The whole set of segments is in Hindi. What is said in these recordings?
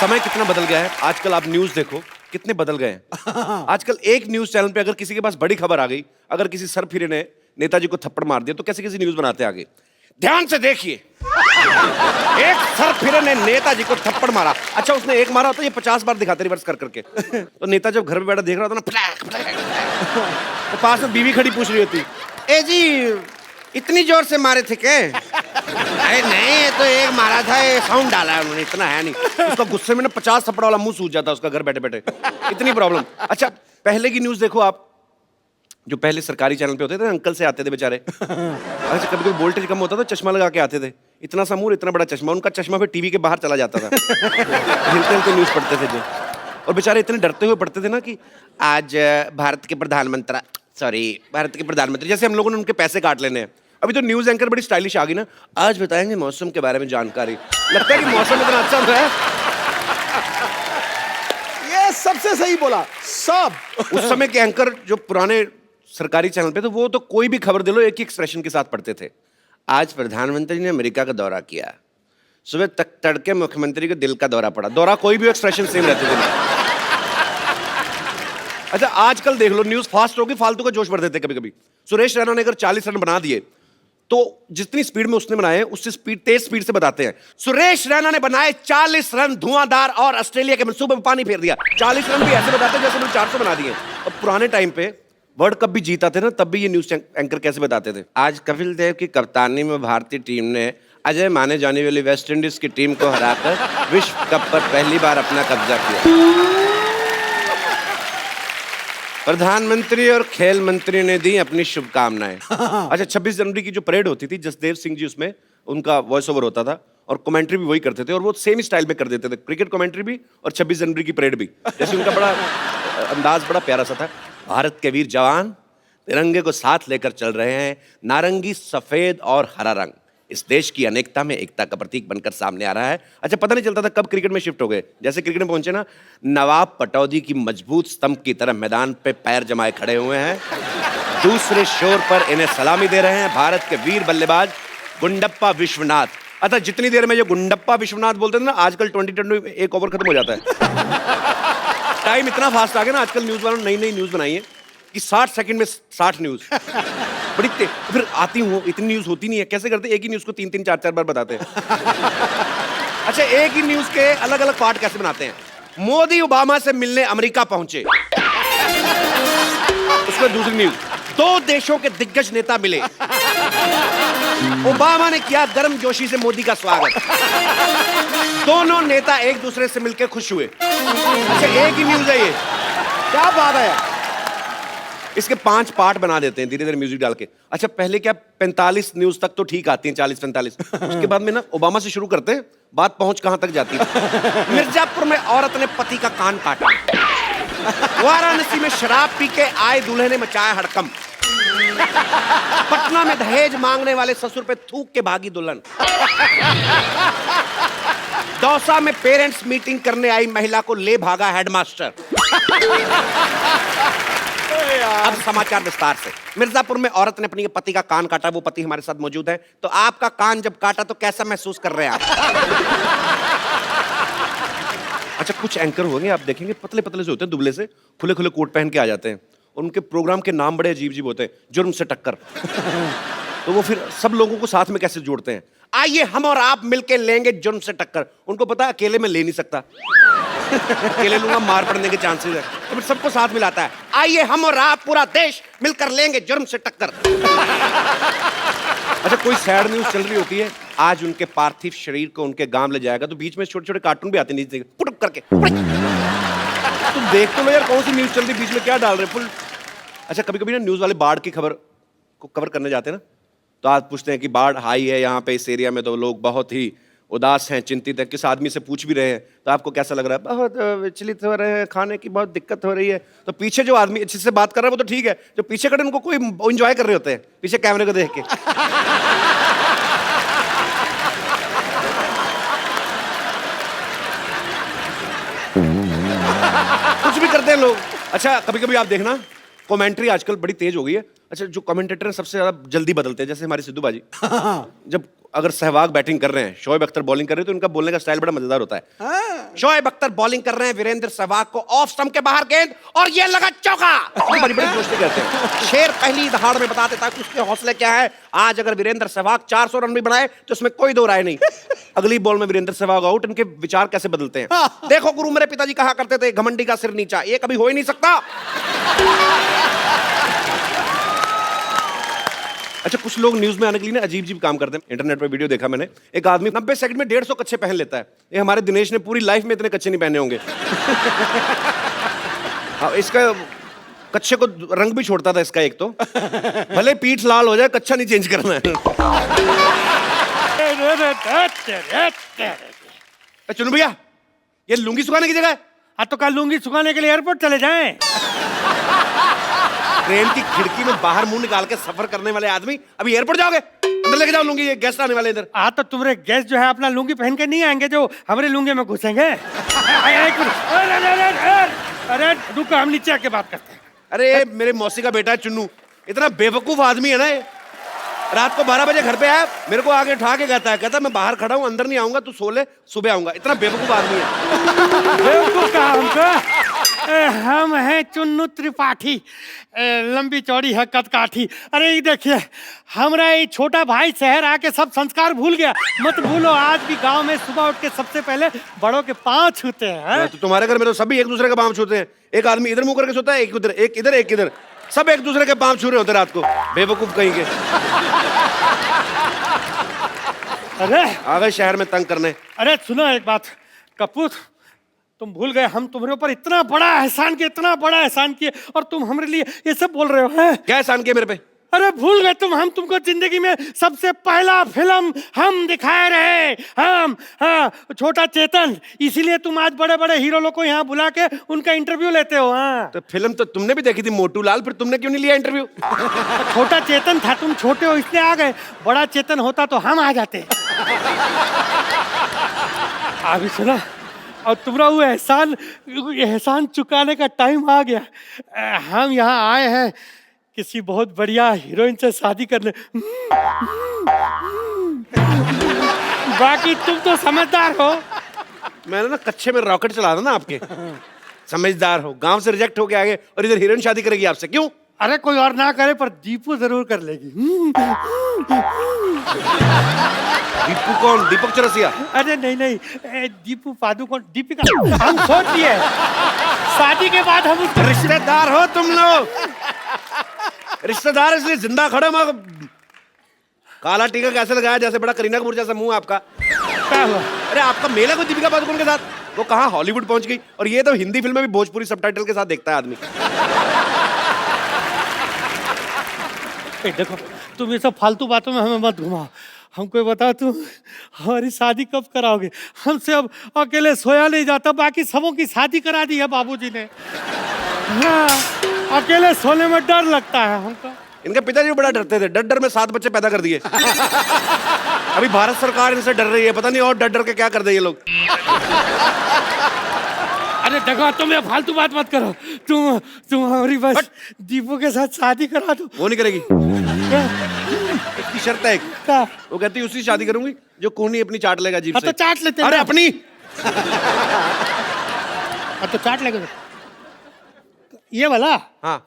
समय कितना बदल गया है। आजकल आप न्यूज देखो कितने बदल गए हैं। आजकल एक न्यूज चैनल पे अगर किसी के पास बड़ी खबर आ गई, अगर किसी सरफिरे ने नेताजी को थप्पड़ मार दिया तो कैसे कैसी न्यूज बनाते हैं आगे। ध्यान से देखिए, एक सरफिरे ने नेताजी को थप्पड़ मारा। अच्छा, उसने एक मारा तो ये 50 बार दिखाते रिवर्स कर करके। तो नेता जब घर में बैठा देख रहा था ना, फटाक फटाक, तो पास में बीवी खड़ी पूछ रही होती, ए जी इतनी जोर से मारे थे क्या? अरे नहीं, ये तो एक मारा था, ये साउंड डाला है उन्होंने, इतना है नहीं। उसका गुस्से में ना 50 थप्पड़ वाला मुंह सूज जाता है उसका घर बैठे बैठे, इतनी प्रॉब्लम। अच्छा, पहले की न्यूज देखो आप, जो पहले सरकारी चैनल पे होते थे, अंकल से आते थे बेचारे। अच्छा, कभी कभी वोल्टेज कम होता था, चश्मा लगा के आते थे, इतना सा मुंह, इतना बड़ा चश्मा, उनका चश्मा फिर टीवी के बाहर चला जाता था। हिलते हिलते न्यूज पढ़ते थे जो, और बेचारे इतने डरते हुए पढ़ते थे ना कि आज भारत के प्रधानमंत्री, जैसे हम लोगों ने उनके पैसे काट लेने हैं। अभी तो न्यूज एंकर बड़ी स्टाइलिश आ गई ना, आज बताएंगे मौसम के बारे में जानकारी। लगता है कि मौसम इतना अच्छा होता है। ये सबसे सही बोला सब। उस समय के एंकर जो पुराने सरकारी चैनल पे, तो वो तो कोई भी खबर दे लो एक ही एक्सप्रेशन के साथ पढ़ते थे। आज प्रधानमंत्री ने अमेरिका का दौरा किया, सुबह तक तड़के मुख्यमंत्री को दिल का दौरा पड़ा। दौरा कोई भी एक्सप्रेशन सेम रहते थे। अच्छा, आजकल देख लो, न्यूज फास्ट होगी, फालतू का जोश भर देते कभी कभी। सुरेश रैना ने अगर 40 रन बना दिए तो जितनी स्पीड में उसने बनाए उससे तेज स्पीड से बताते हैं। सुरेश रैना ने बनाए 40 रन धुआंधार और ऑस्ट्रेलिया के मंसूबे में पानी फेर दिया। 40 रन भी ऐसे बताते हैं जैसे उन्होंने 400 बना दिए। अब पुराने टाइम पे वर्ल्ड कप भी जीता थे ना, तब भी ये न्यूज एंकर कैसे बताते थे। आज कपिल देव की कप्तानी में भारतीय टीम ने अजय माने जाने वाली वेस्ट इंडीज की टीम को हराकर विश्व कप पर पहली बार अपना कब्जा किया। प्रधानमंत्री और खेल मंत्री ने दी अपनी शुभकामनाएं। अच्छा, 26 जनवरी की जो परेड होती थी, जसदेव सिंह जी उसमें उनका वॉइस ओवर होता था और कमेंट्री भी वही करते थे, और वो सेम स्टाइल में कर देते थे, क्रिकेट कमेंट्री भी और 26 जनवरी की परेड भी। जैसे उनका बड़ा अंदाज बड़ा प्यारा सा था। भारत के वीर जवान तिरंगे को साथ लेकर चल रहे हैं, नारंगी, सफेद और हरा रंग इस देश की अनेकता में एकता का प्रतीक बनकर सामने आ रहा है। अच्छा, पता नहीं चलता था कब क्रिकेट में शिफ्ट हो गए। जैसे क्रिकेट में पहुंचे ना, नवाब पटौदी की मजबूत स्तंभ की तरह मैदान पे पैर जमाए खड़े हुए हैं। दूसरे शोर पर इन्हें सलामी दे रहे हैं भारत के वीर बल्लेबाज गुंडप्पा विश्वनाथ। अच्छा, जितनी देर में जो गुंडप्पा विश्वनाथ बोलते थे ना, आजकल 20 एक ओवर खत्म हो जाता है। टाइम इतना फास्ट आ गया ना, आजकल न्यूज वालों ने नई नई न्यूज बनाई है कि 60 सेकंड में 60 न्यूज। बड़ी फिर आती हूँ, इतनी न्यूज होती नहीं है। कैसे करते, एक ही न्यूज को 3-3 4-4 बार बताते हैं। अच्छा, एक ही न्यूज के अलग अलग पार्ट कैसे बनाते हैं। मोदी ओबामा से मिलने अमेरिका पहुंचे, उसमें दूसरी न्यूज, 2 देशों के दिग्गज नेता मिले, ओबामा ने किया गर्मजोशी से मोदी का स्वागत, दोनों नेता एक दूसरे से मिलकर खुश हुए। अच्छा, एक ही न्यूज है ये, क्या बात है यार। इसके 5 पार्ट बना देते हैं धीरे धीरे म्यूजिक डाल के। अच्छा, पहले क्या 45 न्यूज तक तो ठीक आती हैं, 40-45, उसके बाद में ना ओबामा से शुरू करते हैं, बात पहुंच कहां तक जाती है। मिर्जापुर में औरत ने पति का कान काटा, वाराणसी में शराब पी के आए दूल्हे ने मचाया हड़कंप, पटना में दहेज मांगने वाले ससुर पे थूक के भागी दुल्हन, दौसा में पेरेंट्स मीटिंग करने आई महिला को ले भागा हेडमास्टर। अब समाचार विस्तार से। मिर्जापुर में औरत ने अपने पति का कान काटा, वो पति हमारे साथ मौजूद है। तो आपका कान जब काटा तो कैसा महसूस कर रहे हैं आप? अच्छा, कुछ एंकर होंगे आप देखेंगे, पतले पतले से होते हैं, दुबले से, खुले खुले कोट पहन के आ जाते हैं, और उनके प्रोग्राम के नाम बड़े अजीब अजीब होते हैं। जुर्म से टक्कर। तो वो फिर सब लोगों को साथ में कैसे जोड़ते हैं, आइए हम और आप मिलके लेंगे जुर्म से टक्कर। उनको पता है अकेले में ले नहीं सकता, अकेले लूंगा मार पड़ने के चांसेस है, तो फिर सबको साथ मिलाता है, आइए हम और आप पूरा देश मिलकर लेंगे जुर्म से टक्कर। अच्छा, कोई सैड न्यूज चल रही होती है, आज उनके पार्थिव शरीर को उनके गांव ले जाएगा, तो बीच में छोटे छोटे कार्टून भी आते नीचे पुटुक करके। तुम देख तो लो यार, कौन सी न्यूज चल रही, बीच में क्या डाल रहे फुल। अच्छा, कभी कभी ना न्यूज वाले बाढ़ की खबर को कवर करने जाते हैं ना, तो आज पूछते हैं कि बाढ़ आई है यहाँ पे इस एरिया में, तो लोग बहुत ही उदास हैं, चिंतित हैं। किस आदमी से पूछ भी रहे हैं तो आपको कैसा लग रहा है, बहुत विचलित हो रहे हैं, खाने की बहुत दिक्कत हो रही है। तो पीछे जो आदमी जिससे बात कर रहा है वो तो ठीक है, जो पीछे खड़े उनको कोई एंजॉय कर रहे होते हैं पीछे कैमरे को देख के। कुछ भी करते हैं लोग। अच्छा, कभी कभी आप देखना कमेंट्री आजकल बड़ी तेज हो गई है, अच्छा, जो कमेंटेटर हैं सबसे ज्यादा जल्दी बदलते हैं, जैसे हमारे सिद्धू बाजी। जब अगर सहवाग बैटिंग कर रहे हैं, शोएब अख्तर बॉलिंग कर रहे हैं, तो इनका बोलने का स्टाइल बड़ा मजेदार होता है। शोएब अख्तर बॉलिंग कर रहे हैं, वीरेंद्र सहवाग को ऑफ स्टंप के बाहर गेंद और ये लगा चौका। बड़ी बड़ी दोस्ती करते हैं। शेर पहली दहाड़ में बता देता है कि उसके हौसले क्या है। आज अगर वीरेंद्र सहवाग 400 रन भी बनाए तो उसमें कोई दो राय नहीं। अगली बॉल में वीरेंद्र सहवाग आउट। इनके विचार कैसे बदलते हैं। देखो गुरु, मेरे पिताजी कहा करते थे, घमंडी का सिर नीचा। ये कभी हो ही नहीं सकता। अच्छा, कुछ लोग न्यूज में आने के लिए ना अजीब अजीब काम करते हैं। इंटरनेट पे वीडियो देखा मैंने, एक आदमी 90 सेकंड में 150 कच्चे पहन लेता है। ये हमारे दिनेश ने पूरी लाइफ में इतने कच्चे नहीं पहने होंगे। हाँ, इसका कच्चे को रंग भी छोड़ता था इसका एक तो। भले पीठ लाल हो जाए, कच्चा नहीं चेंज करना है। चुनू भैया, ये लुंगी सुखाने की जगह है। तो कल लुंगी सुखाने के लिए एयरपोर्ट चले जाएं। ट्रेन की खिड़की में बाहर मुंह निकाल के सफर करने वाले आदमी अभी एयरपोर्ट जाओगे? अंदर लेके जाओ लुंगी, ये गेस्ट आने वाले इधर। तो तुम्हारे गेस्ट जो है अपना लुंगी पहन के नहीं आएंगे, जो हमारे लुंगी में घुसेंगे। अरे रुको, हम नीचे आके बात करते हैं। अरे मेरे मौसी का बेटा है चुन्नू, इतना बेवकूफ आदमी है ना ये। रात को 12 बजे घर पे आया, मेरे को आगे उठा के कहता मैं बाहर खड़ा हूँ, अंदर नहीं आऊंगा, तू सो ले, सुबह आऊंगा। इतना बेवकूफ आदमी है। बेवकूफ कहा हमको? हम हैं चुन्नू त्रिपाठी, लंबी चौड़ी है कदकाठी। अरे ये देखिए, हमारा ये छोटा भाई शहर आके सब संस्कार भूल गया। मत भूलो, आज भी गांव में सुबह उठ के सबसे पहले बड़ों के पांव छूते हैं। तो तुम्हारे घर में तो सभी एक दूसरे के पांव छूते हैं। एक आदमी इधर मुंह करके सोता है, एक उधर, एक इधर, एक इधर, सब एक दूसरे के पांव छू रहे होते रात को। बेवकूफ कहीं के। अरे आ गए शहर में तंग करने। अरे सुनो एक बात कपूर, तुम भूल गए हम तुम्हारे ऊपर इतना बड़ा एहसान किए, इतना बड़ा एहसान किए, और तुम हमारे लिए ये सब बोल रहे हो हैं? क्या एहसान किया मेरे पे? अरे भूल गए तुम, हम तुमको जिंदगी में सबसे पहला फिल्म हम दिखाए रहे। हम, हाँ, छोटा चेतन। इसीलिए तुम आज बड़े बड़े हीरो लोग को यहाँ बुला के उनका इंटरव्यू लेते हो। हाँ, तो फिल्म तो तुमने भी देखी थी, मोटू लाल, फिर तुमने क्यों नहीं लिया इंटरव्यू? छोटा चेतन था, तुम छोटे हो इसलिए आ गए। बड़ा चेतन होता तो हम आ जाते। अभी सुना, और तुम्हारा वो एहसान चुकाने का टाइम आ गया। हम यहाँ आए हैं किसी बहुत बढ़िया हीरोइन से शादी करने। बाकी तुम तो समझदार हो। मैंने ना कच्चे में रॉकेट चला था ना आपके। समझदार हो, गांव से रिजेक्ट होके आगे और इधर हीरोइन शादी करेगी आपसे, क्यों? अरे कोई और ना करे पर दीपू जरूर कर लेगी। दीपू कौन? दीपक चौरसिया? अरे नहीं, दीपू पादुकोण, दीपिका। हम सोच लिए शादी के बाद हम रिश्तेदार हो तुम लोग। रिश्तेदार इसलिए जिंदा खड़े। काला टीका कैसे लगाया, जैसे बड़ा करीना कपूर जैसा मुंह आपका। क्या हुआ? अरे आपका मेल है कोई दीपिका पादुकोण के साथ? वो कहाँ हॉलीवुड पहुंच गई, और ये तो हिंदी फिल्म में भी भोजपुरी सबटाइटल के साथ देखता है आदमी। देखो, तुम ये सब फालतू बातों में हमें मत घुमाओ। हमको ये बताओ, तुम हमारी शादी कब कराओगे? हमसे अब अकेले सोया नहीं जाता, बाकी सबों की शादी करा दी है बाबूजी ने। हाँ, अकेले सोने में डर लगता है हमको। इनके पिताजी भी बड़ा डरते थे, डर में 7 बच्चे पैदा कर दिए। अभी भारत सरकार इनसे डर रही है, पता नहीं और डर के क्या कर दे ये लोग। अरे देखो, तुम ये फालतू बात मत करो। तुम हमारी बस दीपू के साथ शादी करा दो। वो नहीं करेगी। इसकी शर्त है। क्या? वो कहती है उसी शादी करूंगी जो कोहनी अपनी चाट लेगा जीभ से। तो चाट लेते। अरे अपनी। तो चाट लेगा ये वाला। हाँ,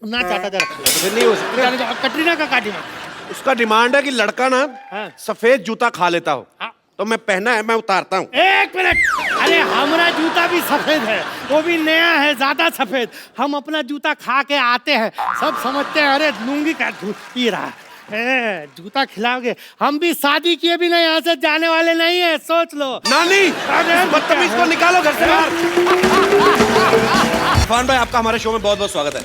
ना चाटा जरा। फिर नहीं हो सकता। कटरीना का काटी में उसका डिमांड है कि लड़का ना हाँ। सफेद जूता खा लेता हो। हाँ। तो मैं पहना है, मैं उतारता हूँ। एक मिनट, अरे हमारा जूता भी सफेद है, वो भी नया है, ज्यादा सफेद। हम अपना जूता खा के आते हैं, सब समझते हैं अरे लुंगी का पी रहा है, जूता खिलाओगे। हम भी शादी किए भी नहीं, यहाँ से जाने वाले नहीं है, सोच लो। नानी, बदतमीज को निकालो घर से बाहर। इरफान भाई, आपका हमारे शो में बहुत बहुत स्वागत है।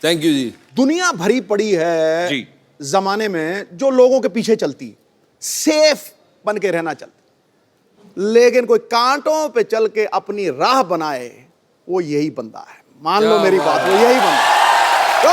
थैंक यू जी। दुनिया भरी पड़ी है जी। जमाने में जो लोगों के पीछे चलती है, सेफ बन के रहना चाहती, लेकिन कोई कांटों पे चल के अपनी राह बनाए, वो यही बंदा है। मान लो मेरी बात, वो यही बंदा है। तो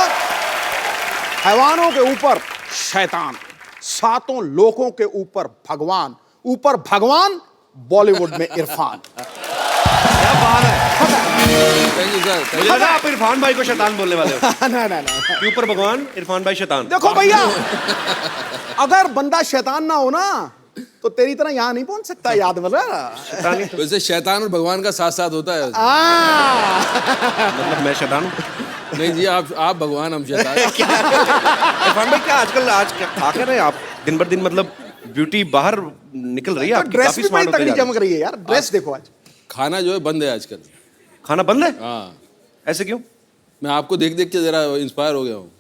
हैवानों के ऊपर शैतान, 7 लोगों के ऊपर भगवान, बॉलीवुड में इरफान। क्या बात है। Thank you sir. मुझे लगा आप इरफान भाई को शैतान बोलने वाले हो। ना ना ना कि ऊपर भगवान, इरफान भाई शैतान। देखो भैया, अगर बंदा शैतान ना हो ना तो तेरी तरह यहाँ नहीं पहुंच सकता, याद मतलब। वैसे शैतान और भगवान का साथ साथ होता है। मतलब मैं शैतान हूँ? नहीं जी, आप भगवान, हम शैतान। इरफान भाई क्या आजकल आज क्या खा कर रहे हैं आप? दिन बर दिन मतलब ब्यूटी बाहर निकल रही है आपकी, ड्रेस काफी भी बड़ी स्मार्ट होते तगड़ी जा रहे हैं। चमक रही है यार, ड्रेस देखो आज। खाना जो है बंद है आजकल। खाना बंद है? हाँ, ऐसे क्यों? मैं आपको देख देख के जरा इंस्पायर हो गया हूँ।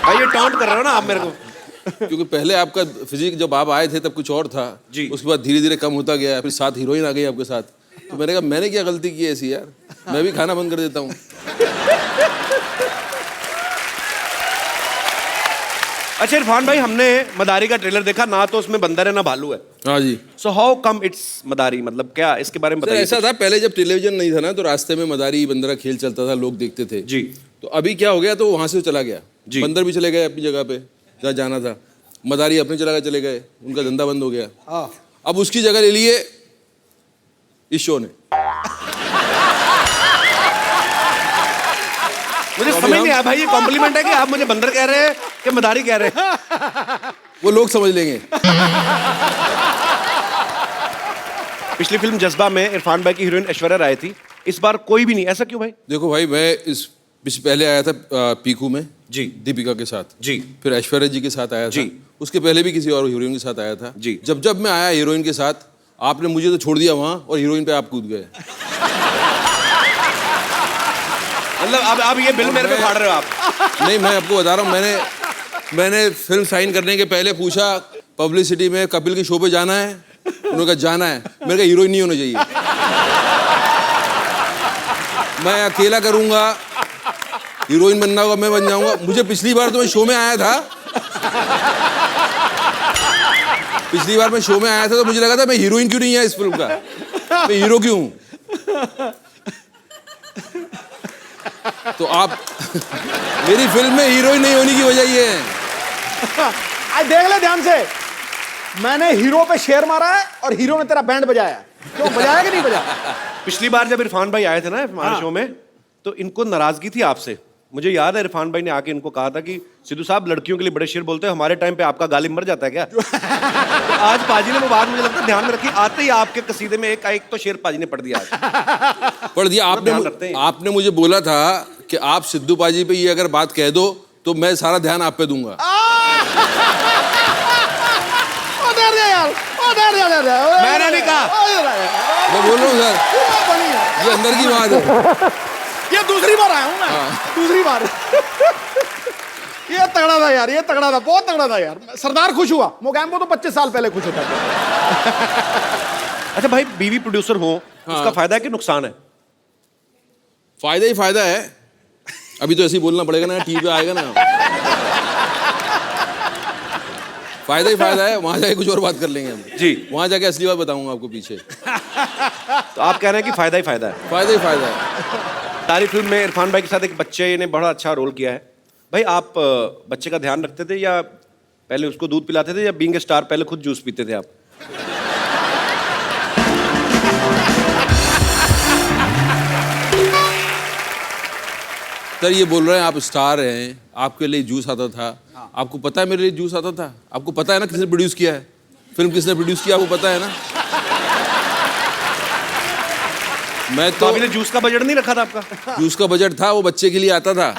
भाई ये टॉन्ट कर रहे हो ना आप मेरे को। क्योंकि पहले आपका फिजिक जब आप आए थे तब कुछ और था जी। उसके बाद धीरे धीरे कम होता गया, फिर साथ हीरोइन आ गई आपके साथ। तो मैंने कहा मैंने क्या गलती की है ऐसी यार, मैं भी खाना बंद कर देता हूँ। अच्छा इरफान भाई, हमने मदारी का ट्रेलर देखा ना, तो उसमें बंदर है ना भालू है। हाँ जी सो हाउ कम इट्स मदारी, मतलब क्या इसके बारे में सर, बताइए। ऐसा था पहले जब टेलीविजन नहीं था ना, तो रास्ते में मदारी बंदर का खेल चलता था, लोग देखते थे जी। तो अभी क्या हो गया, तो वहां से चला गया जी। बंदर भी चले गए अपनी जगह पे जहाँ जाना था, मदारी अपनी जगह चले गए, उनका धंधा बंद हो गया। अब उसकी जगह ले लिए इस शो ने। मुझे तो समझ नहीं आया भाई, ये कॉम्प्लीमेंट है कि आप मुझे बंदर कह रहे हैं कि मदारी कह रहे हैं? वो लोग समझ लेंगे। पिछली फिल्म जज्बा में इरफान भाई की हीरोइन ऐश्वर्या राय थी, इस बार कोई भी नहीं, ऐसा क्यों भाई? देखो भाई, मैं इस पहले आया था पीकू में जी। दीपिका के साथ जी। फिर ऐश्वर्या जी के साथ आया था जी। उसके पहले भी किसी और हीरोइन के साथ आया था जी। जब जब मैं आया हीरोइन के साथ, आपने मुझे तो छोड़ दिया वहां और हीरोइन पे आप कूद गए। मतलब अब ये बिल मेरे पे फाड़ रहे हो आप? नहीं, मैं आपको बता रहा हूँ, मैंने फिल्म साइन करने के पहले पूछा पब्लिसिटी में कपिल के शो पे जाना है, उन्होंने कहा जाना है। मेरे कहा हीरोइन नहीं होना चाहिए, मैं अकेला करूंगा, हीरोइन बनना होगा मैं बन जाऊंगा। मुझे पिछली बार तो मैं शो में आया था, पिछली बार मैं शो में आया था तो मुझे लगा था मैं हीरोइन क्यों नहीं है इस फिल्म का, मैं हीरो क्यों हूं। तो आप मेरी फिल्म में हीरोइन नहीं होने की वजह ये है। आज देख ले ध्यान से, मैंने हीरो पे शेर मारा है और हीरो ने तेरा बैंड बजाया। क्यों बजाया कि नहीं बजाया? पिछली बार जब इरफान भाई आए थे ना हमारे शो में, तो इनको नाराजगी थी आपसे। मुझे याद है इरफान भाई ने आके इनको कहा था कि सिद्धू साहब लड़कियों के लिए बड़े शेर बोलते हैं, हमारे टाइम पे आपका गालिब मर जाता है क्या? तो आज पाजी ने वो बात मुझे लगता है ध्यान में रखी, आते ही आपके कसीदे में एक तो शेर पाजी ने पढ़ दिया आज। पढ़ दिया ध्यान रखते हैं। आपने मुझे बोला था कि आप सिद्धू पाजी पे ये अगर बात कह दो तो मैं सारा ध्यान आप पे दूंगा। मैंने नहीं कहा, मैं बोल रहा हूँ सर, ये अंदर की बात है। ये दूसरी बार आया हूं मैं, दूसरी बार। ये तगड़ा था यार, ये तगड़ा था, बहुत तगड़ा था यार। सरदार खुश हुआ, मोगैम्बो तो 25 साल पहले खुश होता था। अच्छा भाई, बीवी प्रोड्यूसर हो उसका फायदा है कि नुकसान है? फायदा ही फायदा है। अभी तो ऐसे ही बोलना पड़ेगा ना, टीवी पे आएगा ना। फायदा ही फायदा है, वहां जाके कुछ और बात कर लेंगे हम जी। वहां जाके असली बात बताऊंगा आपको पीछे। तो आप कह रहे हैं कि फायदा ही फायदा है? फायदा ही फायदा है। सारी फिल्म में इरफान भाई के साथ एक बच्चे ने बड़ा अच्छा रोल किया है। भाई आप बच्चे का ध्यान रखते थे या पहले उसको दूध पिलाते थे, या बीइंग ए स्टार पहले खुद जूस पीते थे आप? सर ये बोल रहे हैं आप स्टार हैं, आपके लिए जूस आता था। आपको पता है मेरे लिए जूस आता था? आपको पता है ना किसने प्रोड्यूस किया है फिल्म, किसने प्रोड्यूस किया आपको पता है ना? मैं तो तो अभी ने जूस का बजट नहीं रखा था आपका? जूस का बजट था, वो बच्चे के लिए आता था।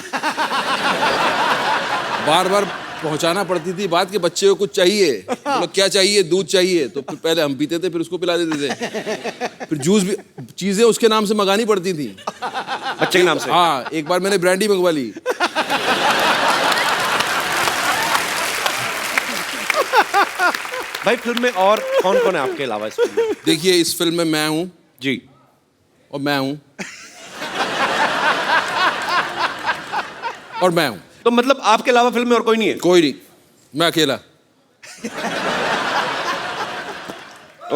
बार बार पहुंचाना पड़ती थी बात के बच्चे को कुछ चाहिए, बोलो क्या चाहिए, दूध चाहिए, तो फिर पहले हम पीते थे, फिर उसको पिला देते थे। फिर जूस भी चीजें उसके नाम से मंगानी पड़ती थी, बच्चे के नाम से? हाँ, एक बार मैंने ब्रांडी मंगवा ली। भाई फिल्म में और कौन कौन है आपके अलावा इस फिल्म में? देखिए इस फिल्म में मैं हूं जी। और मैं हूं और मैं हूं, तो मतलब आपके अलावा फिल्म में और कोई नहीं है? कोई नहीं, मैं अकेला।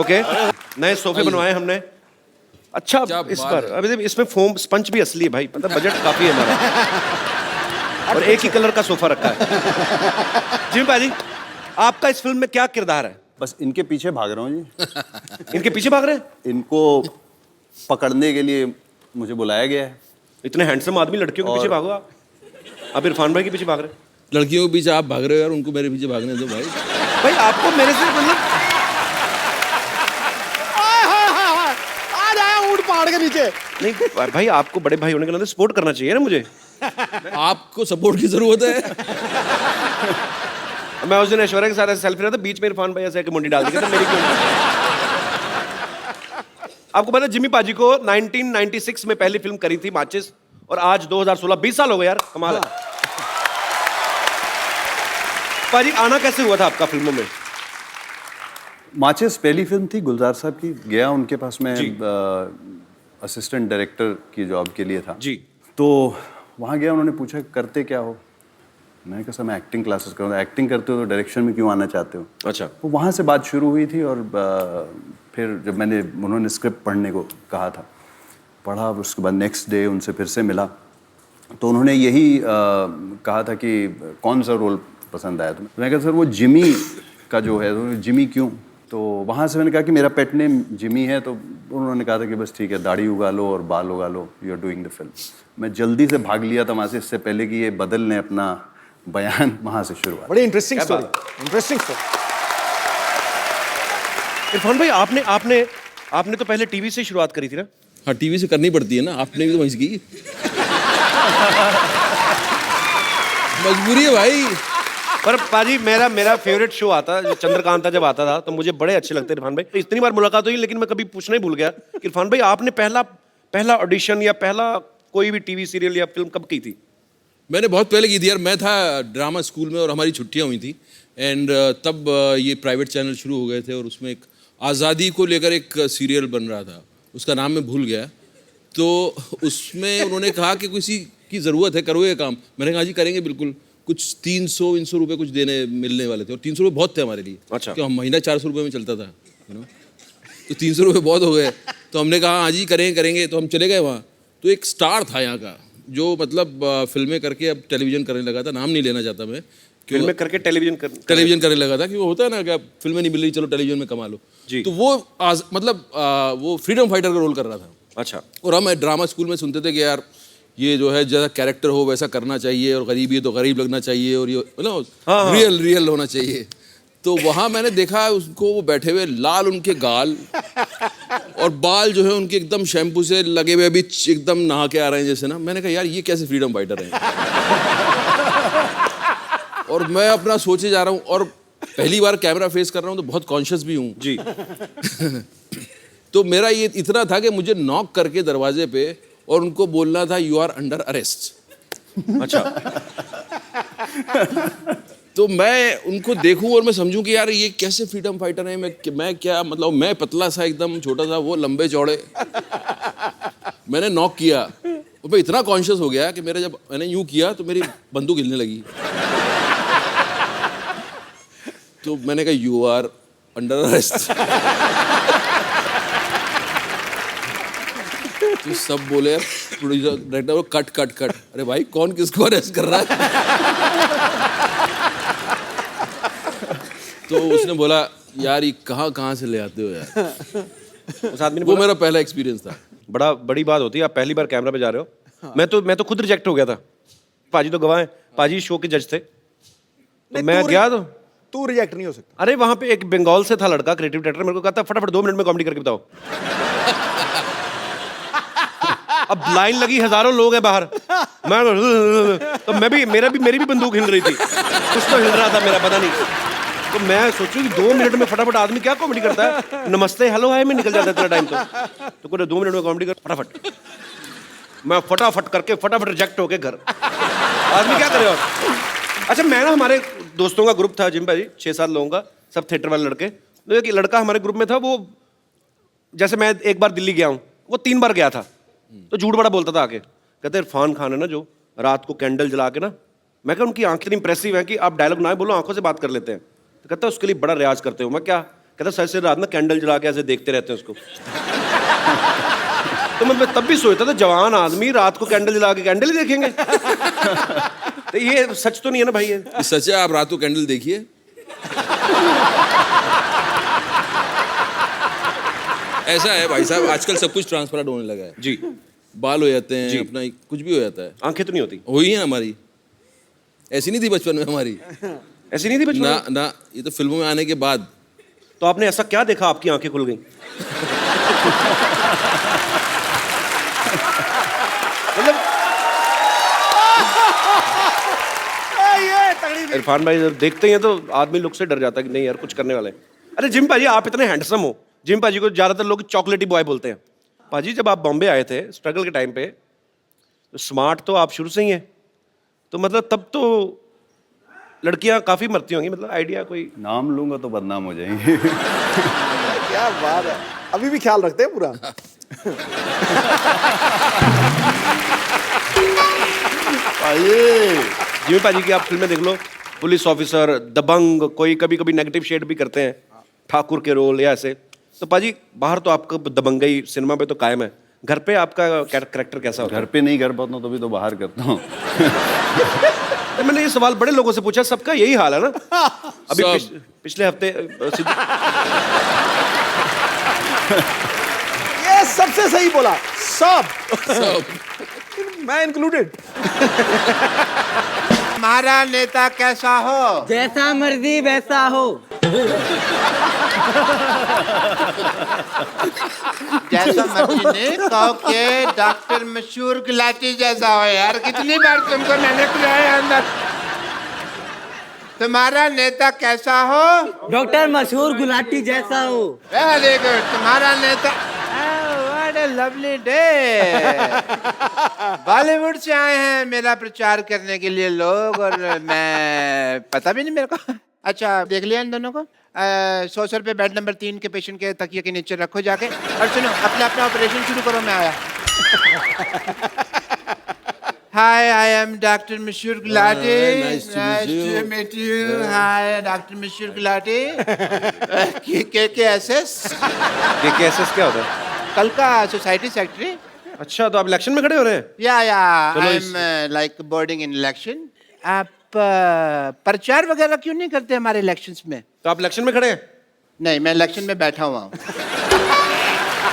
ओके। नए सोफे बनवाए हमने। अच्छा क्या इस बात बार है। अभी इसमें फोम स्पंज भी असली है भाई, मतलब बजट काफी है हमारा। और एक ही कलर का सोफा रखा है। जी पाजी, आपका इस फिल्म में क्या किरदार है? बस इनके पीछे भाग रहा हूँ जी। इनके पीछे भाग रहे हैं? इनको पकड़ने के लिए मुझे बुलाया गया है। इतने हैंडसम आदमी, लड़कियों के पीछे भागो आप इरफान भाई के पीछे भाग रहे हैं। लड़कियों के पीछे आप भाग रहे हो यार, उनको मेरे पीछे भागने दो भाई। भाई आपको मेरे से मतलब आ जाए ऊंट पहाड़ के नीचे। नहीं भाई, आपको बड़े भाई होने के नाते सपोर्ट करना चाहिए ना मुझे। आपको सपोर्ट की जरूरत है। मैं उस दिन ऐश्वर्या के साथ ऐसे सेल्फी रहा था, बीच में इरफान भाई ऐसे आके मुंडी डाल दी, कहता मेरी क्यों आपको पता है जिमी पाजी को 1996 में पहली फिल्म करी थी माचिस, और आज 2016, 20 साल हो गए यार, कमाल है। पाजी आना कैसे हुआ था आपका फिल्मों में? माचिस पहली फिल्म थी गुलजार साहब की, गया उनके पास मैं असिस्टेंट डायरेक्टर की जॉब के लिए था जी। तो वहाँ गया, उन्होंने पूछा करते क्या हो। मैंने कहा सर मैं एक्टिंग क्लासेस करूँ। एक्टिंग करते हो तो डायरेक्शन में क्यों आना चाहते हो? अच्छा। तो वहाँ से बात शुरू हुई थी, और फिर जब उन्होंने स्क्रिप्ट पढ़ने को कहा था, पढ़ा, उसके बाद नेक्स्ट डे उनसे फिर से मिला, तो उन्होंने यही कहा था कि कौन सा रोल पसंद आया तुम्हें। तो मैं कहा सर वो जिमी का जो है, तो जिमी क्यों? तो वहाँ से मैंने कहा कि मेरा पेट नेम जिमी है। तो उन्होंने कहा था कि बस ठीक है, दाढ़ी उगा लो और बाल उगा लो, you are doing the film. मैं जल्दी से भाग लिया था वहाँ से, इससे पहले कि ये बदल ने अपना बयान। वहाँ से शुरुआत। बड़ी interesting story, interesting story. Irfan भाई आपने तो पहले टीवी से शुरुआत करी थी ना? हाँ, टीवी से करनी पड़ती है ना, आपने भी तो वहीं की। मजबूरी है भाई। पर पाजी मेरा फेवरेट शो आता जो चंद्रकांता जब आता था, तो मुझे बड़े अच्छे लगते इरफान भाई। इतनी बार मुलाकात हुई, लेकिन मैं कभी पूछना ही भूल गया कि इरफान भाई आपने पहला ऑडिशन या पहला कोई भी टीवी सीरियल या फिल्म कब की थी? मैंने बहुत पहले की थी यार। मैं था ड्रामा स्कूल में और हमारी छुट्टियां हुई थी, एंड तब ये प्राइवेट चैनल शुरू हो गए थे, और उसमें एक आज़ादी को लेकर एक सीरियल बन रहा था, उसका नाम मैं भूल गया। तो उसमें उन्होंने कहा कि किसी की ज़रूरत है, करो ये काम। मैंने कहा जी करेंगे बिल्कुल। कुछ 300 रुपये कुछ मिलने वाले थे, और 300 रुपये बहुत थे हमारे लिए। अच्छा। क्यों, हम महीना 400 रुपये में चलता था, यू नो। तो 300 रुपये बहुत हो गए, तो हमने कहा हाँ जी करेंगे। तो हम चले गए वहाँ। तो एक स्टार था यहाँ का, जो मतलब फिल्में करके अब टेलीविज़न करने लगा था। नाम नहीं लेना चाहता मैं, फिल्में करके टेलीविजन करने लगा था, कि वो होता है ना कि अब फिल्में नहीं मिल रही, चलो टेलीविजन में कमा लो जी। तो वो वो फ्रीडम फाइटर का रोल कर रहा था। अच्छा। और हम ड्रामा स्कूल में सुनते थे कि यार ये जो है जैसा कैरेक्टर हो वैसा करना चाहिए, और गरीब है तो गरीब लगना चाहिए, और ये मतलब रियल होना चाहिए। तो वहाँ मैंने देखा उसको, वो बैठे हुए, लाल उनके गाल, और बाल जो है उनके एकदम शैम्पू से लगे हुए, अभी एकदम नहा के आ रहे हैं जैसे ना। मैंने कहा यार ये कैसे फ्रीडम फाइटर हैं। और मैं अपना सोचे जा रहा हूँ, और पहली बार कैमरा फेस कर रहा हूँ, तो बहुत कॉन्शियस भी हूँ जी। तो मेरा ये इतना था कि मुझे नॉक करके दरवाजे पे, और उनको बोलना था यू आर अंडर अरेस्ट। अच्छा। तो मैं उनको देखूं और मैं समझूं कि यार ये कैसे फ्रीडम फाइटर है। मैं क्या मतलब, मैं पतला सा एकदम छोटा सा, वो लंबे चौड़े। मैंने नॉक किया, और मैं इतना कॉन्शियस हो गया कि जब मैंने यूं किया तो मेरी बंदूक हिलने लगी। तो मैंने कहा यू आर अंडर अरेस्ट। तो सब बोले, प्रोड्यूसर डायरेक्टर, कट। अरे भाई कौन किसको अरेस्ट कर रहा है? तो उसने बोला यार ये कहाँ से ले आते हो यार। उस आदमी ने वो बोला, मेरा पहला एक्सपीरियंस था। बड़ी बात होती है, आप पहली बार कैमरा पे जा रहे हो। मैं तो खुद रिजेक्ट हो गया था। पाजी तो गवाह हैं, पाजी शो के जज थे। तो मैं गया तो तू रिजेक्ट नहीं हो सकता। अरे वहां पे एक बंगाल से था लड़का, क्रिएटिव डायरेक्टर, मेरे को कहता फटाफट 2 मिनट में कॉमेडी करके बताओ। अब लाइन लगी, हजारों लोग हैं बाहर। तो मेरी भी बंदूक हिल रही थी, कुछ तो हिल रहा था मेरा, पता नहीं। तो मैं सोचूं कि 2 मिनट में फटाफट आदमी क्या कॉमेडी करता है, नमस्ते हेलो हाय में निकल जाता है इतना टाइम। तो पूरे 2 मिनट में कॉमेडी कर फटाफट। मैं फटाफट करके फटाफट रिजेक्ट होके घर। आदमी क्या करे और। अच्छा, मैं ना, हमारे दोस्तों का ग्रुप था जिम भाई, 6-7 लोगों का, सब थिएटर वाले लड़के। तो एक लड़का हमारे ग्रुप में था, वो जैसे मैं एक बार दिल्ली गया हूँ, वो 3 बार गया था। तो झूठ बड़ा बोलता था आके, कहते इरफान खान है ना जो रात को कैंडल जला के ना, मैं कहा उनकी आंखें इंप्रेसिव है कि आप डायलॉग ना बोलो, आंखों से बात कर लेते हैं। तो कहता उसके लिए बड़ा रियाज करते हो। मैं क्या? कहता सर से रात में कैंडल जला के ऐसे देखते रहते हैं उसको। तो मैं तब भी सोचता था, जवान आदमी रात को कैंडल जला के कैंडल ही देखेंगे। तो ये सच तो नहीं है ना भाई? ये सच है, आप रात को कैंडल देखिए। ऐसा है भाई साहब, आजकल सब कुछ ट्रांसपेरेंट होने लगा है। जी। बाल हो जाते हैं, जी। अपना कुछ भी हो जाता है। आंखें तो नहीं होती? हुई है हमारी, ऐसी नहीं थी बचपन में हमारी। ऐसी नहीं थी बचपन ना में? ना, ये तो फिल्मों में आने के बाद। तो आपने ऐसा क्या देखा आपकी आंखें खुल गई? मतलब इरफान भाई जब देखते ही हैं तो आदमी लुक से डर जाता है कि नहीं यार कुछ करने वाले हैं। अरे जिम पाजी आप इतने हैंडसम हो, जिम पाजी को ज्यादातर लोग चॉकलेटी बॉय बोलते हैं। पाजी जब आप बॉम्बे आए थे स्ट्रगल के टाइम पे, तो स्मार्ट तो आप शुरू से ही हैं, तो मतलब तब तो लड़कियां काफी मरती होंगी, मतलब आइडिया कोई? नाम लूंगा तो बदनाम हो जाएंगे। क्या बात है, अभी भी ख्याल रखते हैं पूरा। जिमी पाजी की आप फिल्में देख लो, पुलिस ऑफिसर, दबंग, कोई कभी कभी नेगेटिव शेड भी करते हैं, ठाकुर के रोल या ऐसे। तो पाजी बाहर तो आपका दबंगई सिनेमा पे तो कायम है, घर पे आपका कैरेक्टर कैसा होता है? घर पे नहीं कर पाता हूँ तभी तो बाहर करता हूँ। तो मैंने ये सवाल बड़े लोगों से पूछा, सबका यही हाल है ना। अभी सब। पिछले हफ्ते ये सबसे सही बोला, सब, सब मैं इंक्लूडेड। हमारा नेता कैसा हो? जैसा मर्जी वैसा हो। जैसा मर्जी नहीं, कहो के डॉक्टर मशहूर गुलाटी जैसा हो यार। कितनी बार तुमको मैंने खिलाया अंदर। तुम्हारा नेता कैसा हो? डॉक्टर मशहूर गुलाटी जैसा हो। Very good. तुम्हारा नेता, what a lovely day. Bollywood से आए हैं मेरा प्रचार करने के लिए लोग, और मैं पता भी नहीं मेरे को। अच्छा देख लिया इन दोनों को? 100 रुपये बेड नंबर 3 के पेशेंट के तकिए के नीचे रखो जाके, और सुनो अपना अपना ऑपरेशन शुरू करो। मैं आया। Hi, I am Dr. Mashur Gulati. Nice to meet you. Hi, Dr. Mashur Gulati. KKSS. KKSS क्या होता है? कल का सोसाइटी सेक्रेटरी। अच्छा, तो आप इलेक्शन में खड़े हो रहे हैं? या चलो I am like boarding in election. आप प्रचार वगैरह क्यों नहीं करते हमारे इलेक्शंस में? तो आप इलेक्शन में खड़े हैं? नहीं, मैं इलेक्शन में बैठा हुआ हूँ।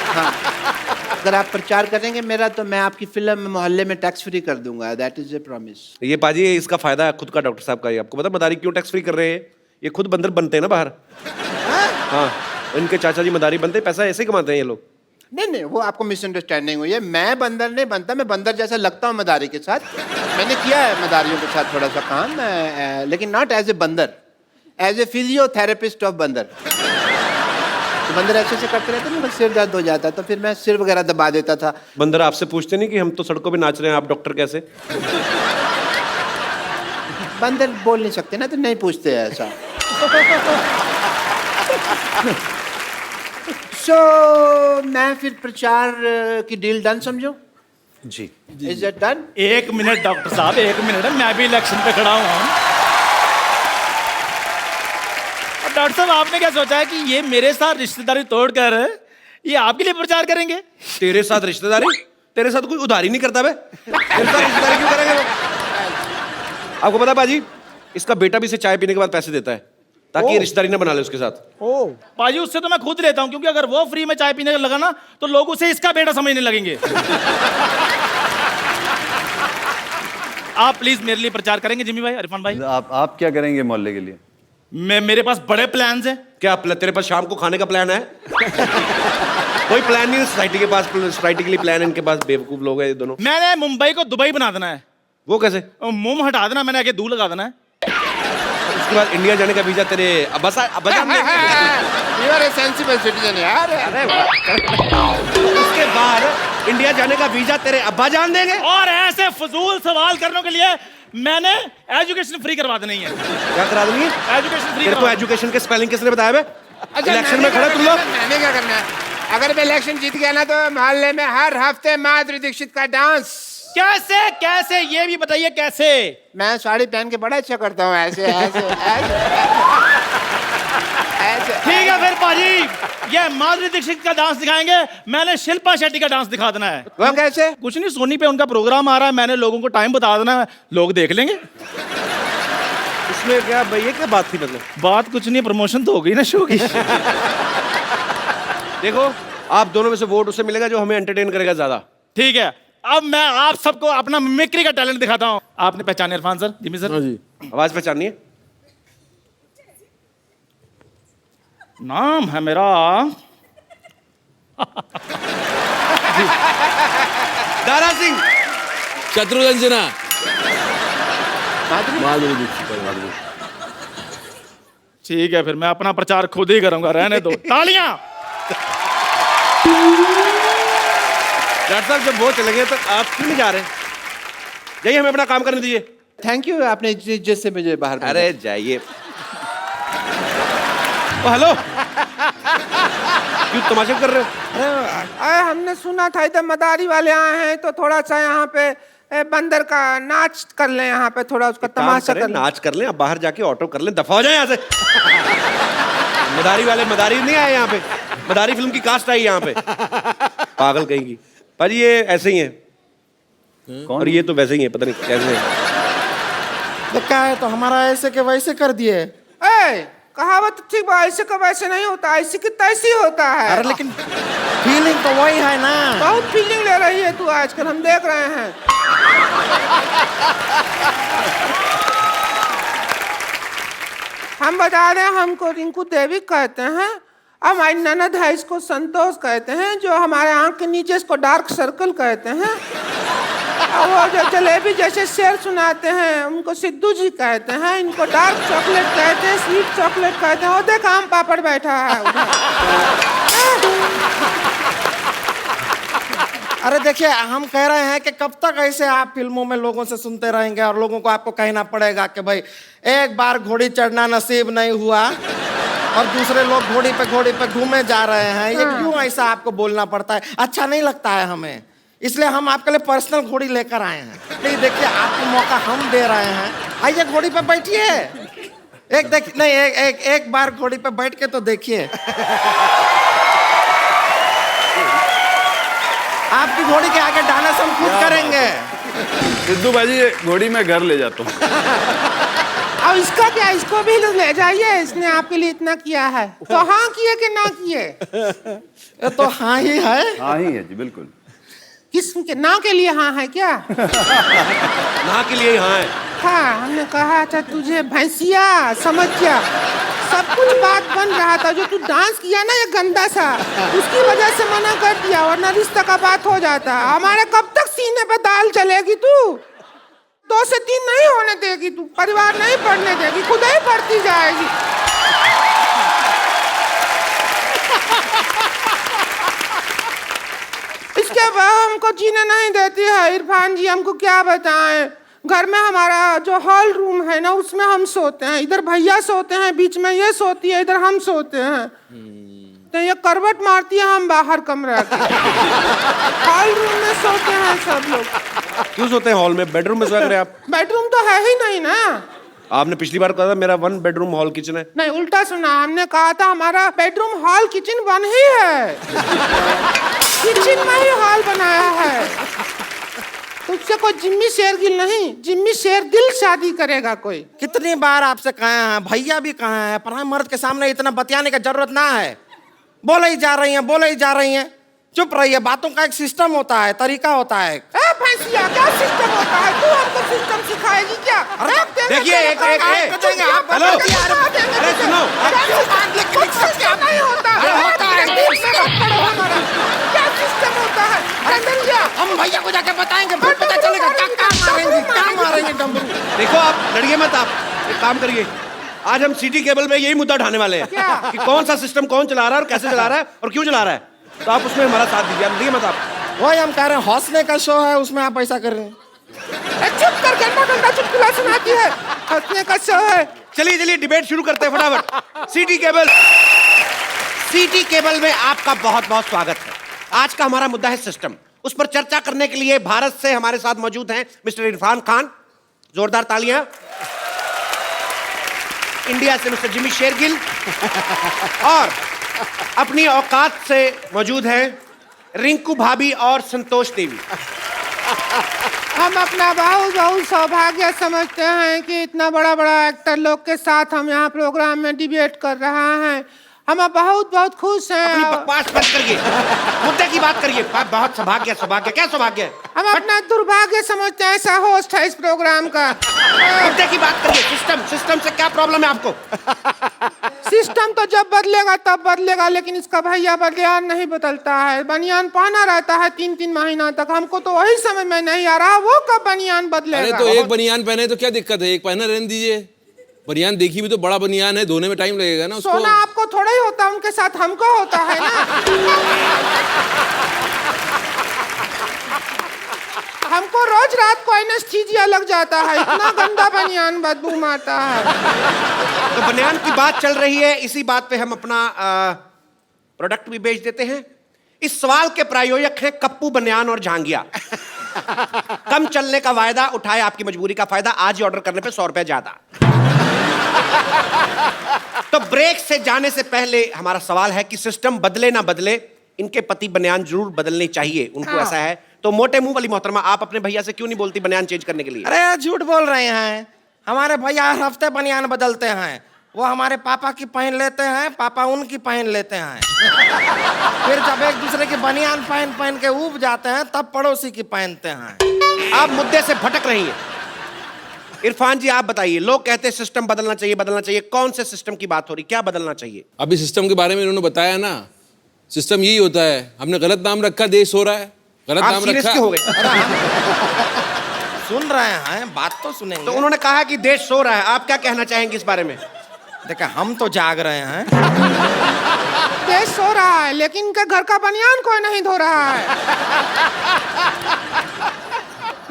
हाँ, अगर आप प्रचार करेंगे मेरा तो मैं आपकी फिल्म मोहल्ले में टैक्स फ्री कर दूंगा। That is a promise. ये पाजी इसका फायदा है खुद का डॉक्टर साहब का ही। आपको पता मदारी क्यों टैक्स फ्री कर रहे हैं? ये खुद बंदर बनते हैं ना बाहर। हाँ, इनके चाचा जी मदारी बनते हैं, पैसा ऐसे ही कमाते हैं ये लोग। नहीं, वो आपको मिसअंडरस्टैंडिंग हुई है। मैं बंदर नहीं बनता, मैं बंदर जैसा लगता हूँ मदारी के साथ। मैंने किया है मदारियों के साथ थोड़ा सा काम, लेकिन नॉट एज ए बंदर, एज ए फिजियोथेरेपिस्ट ऑफ बंदर। तो बंदर ऐसे से करते रहते ना, सिर दर्द हो जाता, तो फिर मैं सिर वगैरह दबा देता था। बंदर आपसे पूछते नहीं कि हम तो सड़कों पे नाच रहे हैं, आप डॉक्टर कैसे? बंदर बोल नहीं सकते ना, तो नहीं पूछते हैं ऐसा। मैं फिर प्रचार की डील डन समझो? जी। Is it done? 1 minute doctor साहब, 1 मिनट, मैं भी इलेक्शन पे खड़ा हुआ हूँ। अब डॉक्टर साहब आपने क्या सोचा है कि ये मेरे साथ रिश्तेदारी तोड़कर ये आपके लिए प्रचार करेंगे? तेरे साथ रिश्तेदारी? तेरे साथ कोई उधारी नहीं करता बे? तेरे साथ रिश्तेदारी क्यों करेंगे वो? आपको पता है बाजी, इसका बेटा भी इसे चाय पीने के बाद पैसे देता है ताकि ये रिश्तेदारी ना बना ले उसके साथ। पाजी उससे तो मैं खुद लेता हूँ, क्योंकि अगर वो फ्री में चाय पीने लगा ना तो लोग उसे इसका बेटा समझने लगेंगे। आप प्लीज मेरे लिए प्रचार करेंगे जिमी भाई, इरफान भाई? आप क्या करेंगे मोहल्ले के लिए? मेरे पास बड़े प्लान्स हैं। क्या तेरे पास शाम को खाने का प्लान है? कोई प्लान नहीं है सोसाइटी के पास। सोसाइटी के लिए प्लान इनके पास, बेवकूफ लोग हैं ये दोनों। मैंने मुंबई को दुबई बना देना है। वो कैसे? मुंह हटा देना, मैंने आगे दूर लगा देना है। उसके बाद इंडिया जाने का वीजा तेरे अब्बाजान ने। You are a sensible citizen यार। उसके बाद इंडिया जाने का वीजा तेरे अब्बाजान देंगे। और ऐसे फजूल सवाल करने के लिए मैंने एजुकेशन फ्री करवा देनी है। क्या करा दूंगी? एजुकेशन फ्री तेरे को एजुकेशन के स्पेलिंग किसने बताया बे? अच्छा, इलेक्शन में खड़े तुम लोग। मैंने क्या करना है? अगर मैं इलेक्शन जीत गया ना तो मोहल्ले में हर हफ्ते माधुरी दीक्षित का डांस। कैसे कैसे ये भी बताइए कैसे? मैं साड़ी पहन के बड़ा अच्छा करता हूँ, ऐसे ऐसे ऐसे। ठीक है फिर पाजी, ये माधुरी दीक्षित का डांस दिखाएंगे, मैंने शिल्पा शेट्टी का डांस दिखा देना है। वो कैसे? कुछ नहीं, सोनी पे उनका प्रोग्राम आ रहा है, मैंने लोगों को टाइम बता देना है, लोग देख लेंगे। इसमें क्या भाई, ये क्या बात थी? मतलब बात कुछ नहीं, प्रमोशन तो हो गई ना शो की। देखो आप दोनों में से वोट उसे मिलेगा जो हमें एंटरटेन करेगा ज्यादा। ठीक है, अब मैं आप सबको अपना मिमिक्री का टैलेंट दिखाता हूँ। आपने पहचाने इरफान सर, जिमी सर? हाँ जी। आवाज पहचाननी है? नाम है मेरा दारा सिंह। शत्रुघ्न सिन्हा। माधुरी दीक्षित। ठीक है, फिर मैं अपना प्रचार खुद ही करूंगा, रहने दो। तालियां। डॉक्टर साहब जब वो चले गए तो आप क्यों नहीं जा रहे? जाइए, हमें अपना काम करने दीजिए। थैंक यू, आपने जिससे मुझे बाहर भेजा। अरे जाइए। ओ हेलो, क्यों तमाशा कर रहे हो? अरे हमने सुना था इधर मदारी वाले आए हैं, तो थोड़ा सा यहाँ पे बंदर का नाच कर लें, यहाँ पे थोड़ा उसका तमाशा कर लें। नाच कर लें, आप बाहर जाके ऑटो कर लें, दफा हो जाए यहाँ से। मदारी वाले मदारी नहीं आए यहाँ पे, मदारी फिल्म की कास्ट आई यहाँ पे, पागल कहेंगी। पर ये ऐसे ही है, कौन? और ये तो वैसे ही है, पता नहीं कैसे है। तो क्या है, तो हमारा ऐसे के वैसे कर दिए। कहावत थी, ऐसे का वैसे नहीं होता, ऐसे की तैसी होता है। अरे लेकिन फीलिंग तो वही है ना। बहुत फीलिंग ले रही है तू आजकल, हम देख रहे हैं। हम बता दें, हमको रिंकू देवी कहते हैं, हमारी ननद है इसको संतोष कहते हैं, जो हमारे आंख के नीचे इसको डार्क सर्कल कहते हैं, और वो जो जलेबी जैसे शेर सुनाते हैं उनको सिद्धू जी कहते हैं, इनको डार्क चॉकलेट कहते हैं, स्वीट चॉकलेट कहते हैं। और देख आम पापड़ बैठा है उधर। अरे देखिए, हम कह रहे हैं कि कब तक ऐसे आप फिल्मों में लोगों से सुनते रहेंगे और लोगों को आपको कहना पड़ेगा कि भाई एक बार घोड़ी चढ़ना नसीब नहीं हुआ और दूसरे लोग घोड़ी पे घूमे जा रहे हैं। ये क्यों ऐसा आपको बोलना पड़ता है? अच्छा नहीं लगता है हमें, इसलिए हम आपके लिए पर्सनल घोड़ी लेकर आए हैं। नहीं देखिए, आपको मौका हम दे रहे हैं, आइए घोड़ी पे बैठिए। एक बार घोड़ी पे बैठ के तो देखिए। आपकी घोड़ी के आगे डांस हम खुद करेंगे। सिद्धू भाजी, घोड़ी में घर ले जाता हूँ। अब इसका क्या, इसको भी ले जाइए, इसने आपके लिए इतना किया है। तो हाँ किए कि ना किए? ये तो हाँ ही है। हाँ ही है जी, बिल्कुल। किसके ना के लिए हाँ है क्या? ना के लिए हाँ है। हाँ, हमने कहा था तुझे भैंसिया, समझ जा। सब कुछ बात बन रहा था, जो तू डांस किया ना ये गंदा सा, उसकी वजह से मना कर दिया, वरना रिश्ता का बात हो जाता। हमारे कब तक सीने पे दाल चलेगी तू? 2 से 3 नहीं होने देगी तू, परिवार नहीं पढ़ने देगी, खुद ही पढ़ती जाएगी। इसके बाद हमको जीने नहीं देती है इरफान जी, हमको क्या बताएं। घर में हमारा जो हॉल रूम है ना, उसमें हम सोते हैं, इधर भैया सोते हैं, बीच में ये सोती है, इधर हम सोते हैं। तो ये करवट मारती है, हम बाहर कमरे के हॉल रूम में सोते हैं सब लोग। क्यों सोते हैं हॉल में? बेडरूम में सोया करें आप। बेडरूम तो है ही नहीं ना। आपने पिछली बार कहा था मेरा 1 बेडरूम हॉल किचन है। नहीं, उल्टा सुना, हमने कहा था हमारा बेडरूम हॉल किचन 1 ही है। किचन में ही हॉल बनाया है। उससे कोई जिम्मी शेरगिल नहीं, जिम्मी शेरदिल शादी करेगा कोई। कितनी बार आपसे कहे हैं, भैया भी कहे हैं, पर मर्द के सामने इतना बतियाने की जरूरत ना है। बोले ही जा रही हैं। चुप रहिए, बातों का एक सिस्टम होता है, तरीका होता है। भैंसिया, क्या सिस्टम होता है? तू हमको सिस्टम सिखाएगी क्या? देखिए, एक हेलो, अरे सुनो, कुछ सिस्टम नहीं होता है। क्या सिस्टम होता है? हम भैया को जाके बताएंगे, फिर पता चलेगा क्या मारेंगे डमरू। देखो आप लड़िए मत, आप एक काम करिए, आज हम सिटी केबल में यही मुद्दा उठाने वाले हैं कि कौन सा सिस्टम कौन चला रहा है और कैसे चला रहा है और क्यों चला रहा है। तो आप उसमें हमारा साथ दीजिए, लड़िए मत आप। वही हम कह रहे हैं, हौसले का शो है, उसमें आप ऐसा कर रहे हैं। चुप कर, गंदा चुटकुला सुनाती है। हंसने का शो है। चलिए डिबेट शुरू करते हैं फटाफट। सिटी केबल में आपका बहुत बहुत स्वागत है। आज का हमारा मुद्दा है सिस्टम। उस पर चर्चा करने के लिए भारत से हमारे साथ मौजूद हैं मिस्टर इरफान खान, जोरदार तालियां। इंडिया से मिस्टर जिमी शेरगिल, और अपनी औकात से मौजूद हैं रिंकू भाभी और संतोष देवी। हम अपना बहुत सौभाग्य समझते हैं कि इतना बड़ा एक्टर लोग के साथ हम यहाँ प्रोग्राम में डिबेट कर रहा हैं। हम बहुत बहुत खुश अपनी हैं। बकवास बंद करिए, मुद्दे की बात करिए। बहुत सौभाग्य, सौभाग्य, क्या सौभाग्य है? हम अपना दुर्भाग्य समझते हैं, ऐसा होस्ट है इस प्रोग्राम का। मुद्दे की बात करिए। सिस्टम से क्या प्रॉब्लम है आपको? सिस्टम तो जब बदलेगा तब बदलेगा, लेकिन इसका भैया बनियान नहीं बदलता है। बनियान पहना रहता है 3-3 महीना तक। हमको तो वही समझ में नहीं आ रहा वो कब बनियान अरे बदलेगा। तो एक बनियान पहने तो क्या दिक्कत है, एक पहना रहने दीजिए। बनियान देखी भी तो बड़ा बनियान है, धोने में टाइम लगेगा ना उसको। सोना आपको थोड़ा ही होता, उनके साथ हमको होता है ना। हमको रोज रात को एनेस्थीसिया लग जाता है, इतना गंदा बनियान बदबू मारता है। तो बनियान की बात चल रही है, इसी बात पे हम अपना प्रोडक्ट भी बेच देते हैं। इस सवाल के प्रायोजक हैं कप्पू बनियान और झांगिया। कम चलने का वायदा, उठाए आपकी मजबूरी का फायदा। आज ही ऑर्डर करने पे 100 रुपए ज्यादा। तो ब्रेक से जाने से पहले हमारा सवाल है कि सिस्टम बदले ना बदले, इनके पति बनियान जरूर बदलनी चाहिए, उनको हाँ। ऐसा है। तो मोटे मुंह वाली मोहतरमा, आप अपने भैया से क्यों नहीं बोलती बनियान चेंज करने के लिए? अरे झूठ बोल रहे हैं, हमारे भैया हर हफ्ते बनियान बदलते हैं। वो हमारे पापा की पहन लेते हैं, पापा उनकी पहन लेते हैं। फिर जब एक दूसरे की बनियान पहन पहन के ऊब जाते हैं तब पड़ोसी की पहनते हैं। आप मुद्दे से भटक रही हैं। इरफान जी आप बताइए, लोग कहते हैं सिस्टम बदलना चाहिए, बदलना चाहिए। कौन से सिस्टम की बात हो रही, क्या बदलना चाहिए? अभी सिस्टम के बारे में इन्होंने बताया ना, सिस्टम यही होता है। हमने गलत नाम रखा, देश हो रहा है, गलत आप नाम सीरियस रखा। क्यों हो गए? सुन रहे हैं, बात तो सुनेंगे। तो उन्होंने कहा कि देश सो रहा है, आप क्या कहना चाहेंगे इस बारे में? देखिए हम तो जाग रहे हैं। देश सो रहा है, लेकिन इनके घर का बनियान कोई नहीं धो रहा है।